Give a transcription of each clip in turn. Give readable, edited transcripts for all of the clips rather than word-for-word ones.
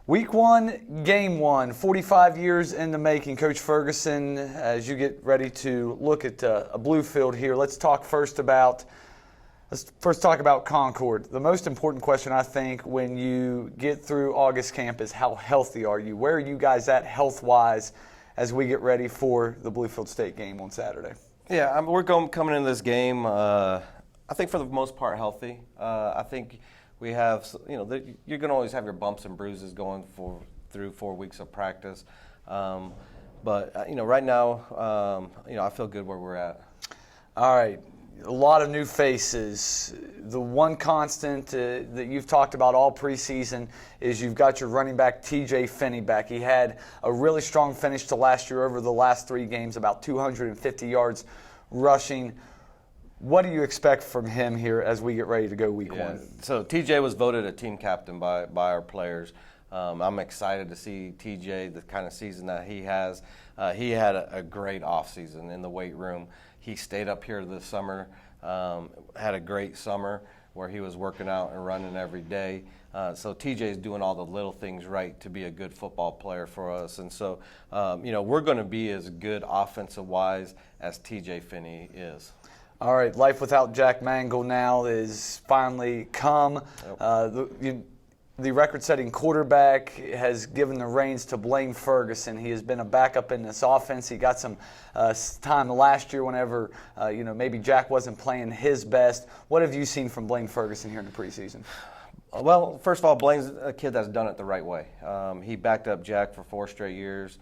Week one, game one, 45 years in the making. Coach Ferguson, as you get ready to look at a Bluefield here, let's first talk about Concord. The most important question, I think, when you get through August camp is how healthy are you? Where are you guys at health-wise as we get ready for the Bluefield State game on Saturday? Yeah, we're coming into this game, I think for the most part healthy. I think we have, you're going to always have your bumps and bruises going through 4 weeks of practice. But right now, I feel good where we're at. All right. A lot of new faces. The one constant that you've talked about all preseason is you've got your running back, TJ Finney, back. He had a really strong finish to last year over the last 3 games, about 250 yards rushing. What do you expect from him here as we get ready to go week one? So TJ was voted a team captain by our players. I'm excited to see TJ, the kind of season that he has. He had a great offseason in the weight room. He stayed up here this summer, had a great summer where he was working out and running every day. So TJ is doing all the little things right to be a good football player for us. And so, we're going to be as good offensive-wise as TJ Finney is. All right, life without Jack Mangle now is finally come. Yep. The record-setting quarterback has given the reins to Brian Ferguson. He has been a backup in this offense. He got some time last year whenever, maybe Jack wasn't playing his best. What have you seen from Brian Ferguson here in the preseason? Well, first of all, Blaine's a kid that's done it the right way. He backed up Jack for 4 straight years.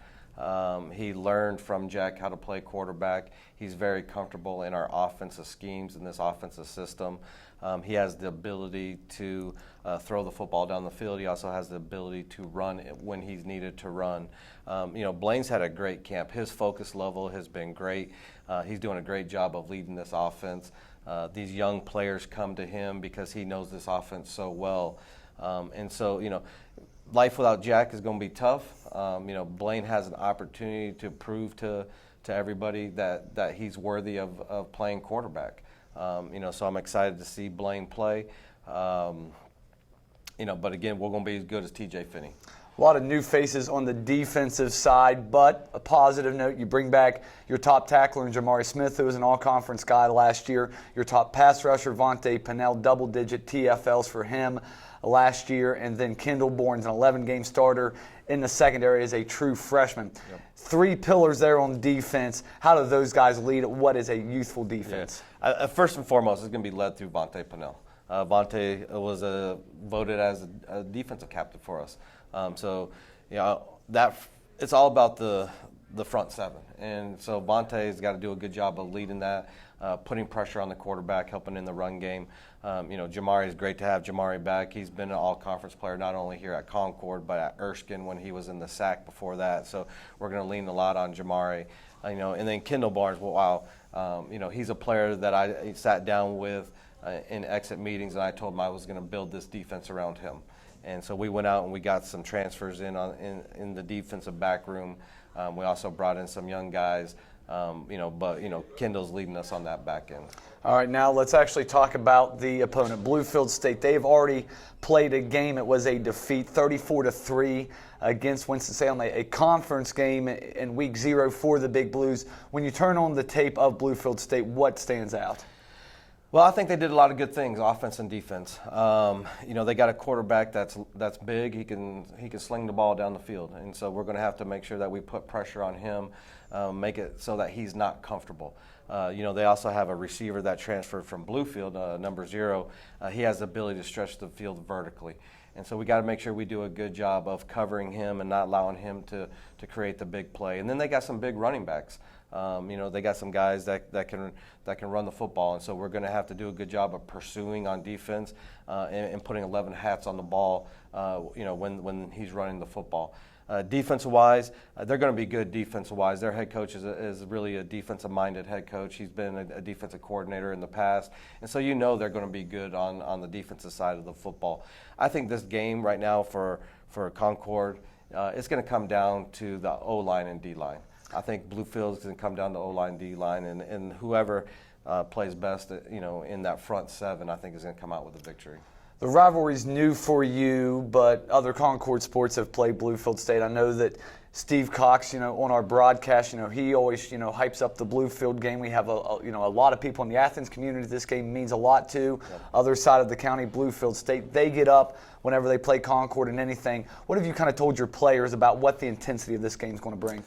He learned from Jack how to play quarterback. He's very comfortable in our offensive schemes, in this offensive system. He has the ability to throw the football down the field. He also has the ability to run when he's needed to run. Blaine's had a great camp. His focus level has been great. He's doing a great job of leading this offense. These young players come to him because he knows this offense so well. And so, life without Jack is going to be tough. Blaine has an opportunity to prove to everybody that he's worthy of playing quarterback. So I'm excited to see Blaine play. But again, we're going to be as good as TJ Finney. A lot of new faces on the defensive side, but a positive note, you bring back your top tackler in Jamari Smith, who was an all-conference guy last year. Your top pass rusher, Vontae Pinnell, double-digit TFLs for him last year. And then Kendall Bourne's an 11-game starter in the secondary as a true freshman. Yep. 3 pillars there on defense. How do those guys lead? What is a youthful defense? Yeah. First and foremost, it's going to be led through Vontae Pinnell. Vontae was voted as a defensive captain for us. That it's all about the front 7. And so Vontae's got to do a good job of leading that, putting pressure on the quarterback, helping in the run game. Jamari is great to have Jamari back. He's been an all-conference player not only here at Concord but at Erskine when he was in the SAC before that. So we're going to lean a lot on Jamari. And then Kendall Barnes, he's a player that I sat down with in exit meetings, and I told him I was going to build this defense around him. And so we went out and we got some transfers in the defensive back room. We also brought in some young guys, but Kendall's leading us on that back end. All right, now let's actually talk about the opponent, Bluefield State. They've already played a game. It was a defeat, 34-3 against Winston-Salem, a conference game in week 0 for the Big Blues. When you turn on the tape of Bluefield State, what stands out? Well, I think they did a lot of good things, offense and defense. They got a quarterback that's big. He can sling the ball down the field, and so we're going to have to make sure that we put pressure on him, make it so that he's not comfortable. They also have a receiver that transferred from Bluefield, number 0. He has the ability to stretch the field vertically, and so we got to make sure we do a good job of covering him and not allowing him to create the big play. And then they got some big running backs. They got some guys that can run the football, and so we're going to have to do a good job of pursuing on defense and putting 11 hats on the ball. When he's running the football. Defensive-wise, they're going to be good defensive-wise. Their head coach is really a defensive-minded head coach. He's been a defensive coordinator in the past, and so they're going to be good on the defensive side of the football. I think this game right now for Concord, it's going to come down to the O-line and D-line. I think Bluefield's going to come down to O-line, D-line, and whoever plays best, in that front 7, I think is going to come out with a victory. The rivalry's new for you, but other Concord sports have played Bluefield State. I know that Steve Cox, on our broadcast, he always, hypes up the Bluefield game. We have a lot of people in the Athens community this game means a lot to. Yep. Other side of the county, Bluefield State, they get up whenever they play Concord and anything. What have you kind of told your players about what the intensity of this game is going to bring?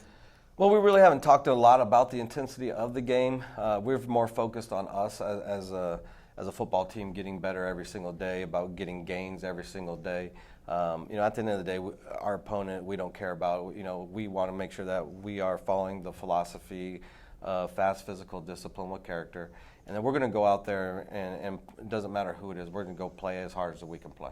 Well, we really haven't talked a lot about the intensity of the game. We're more focused on us as a football team getting better every single day, about getting gains every single day. At the end of the day, our opponent, we don't care about. We want to make sure that we are following the philosophy of fast physical discipline with character. And then we're going to go out there, and it doesn't matter who it is, we're going to go play as hard as we can play.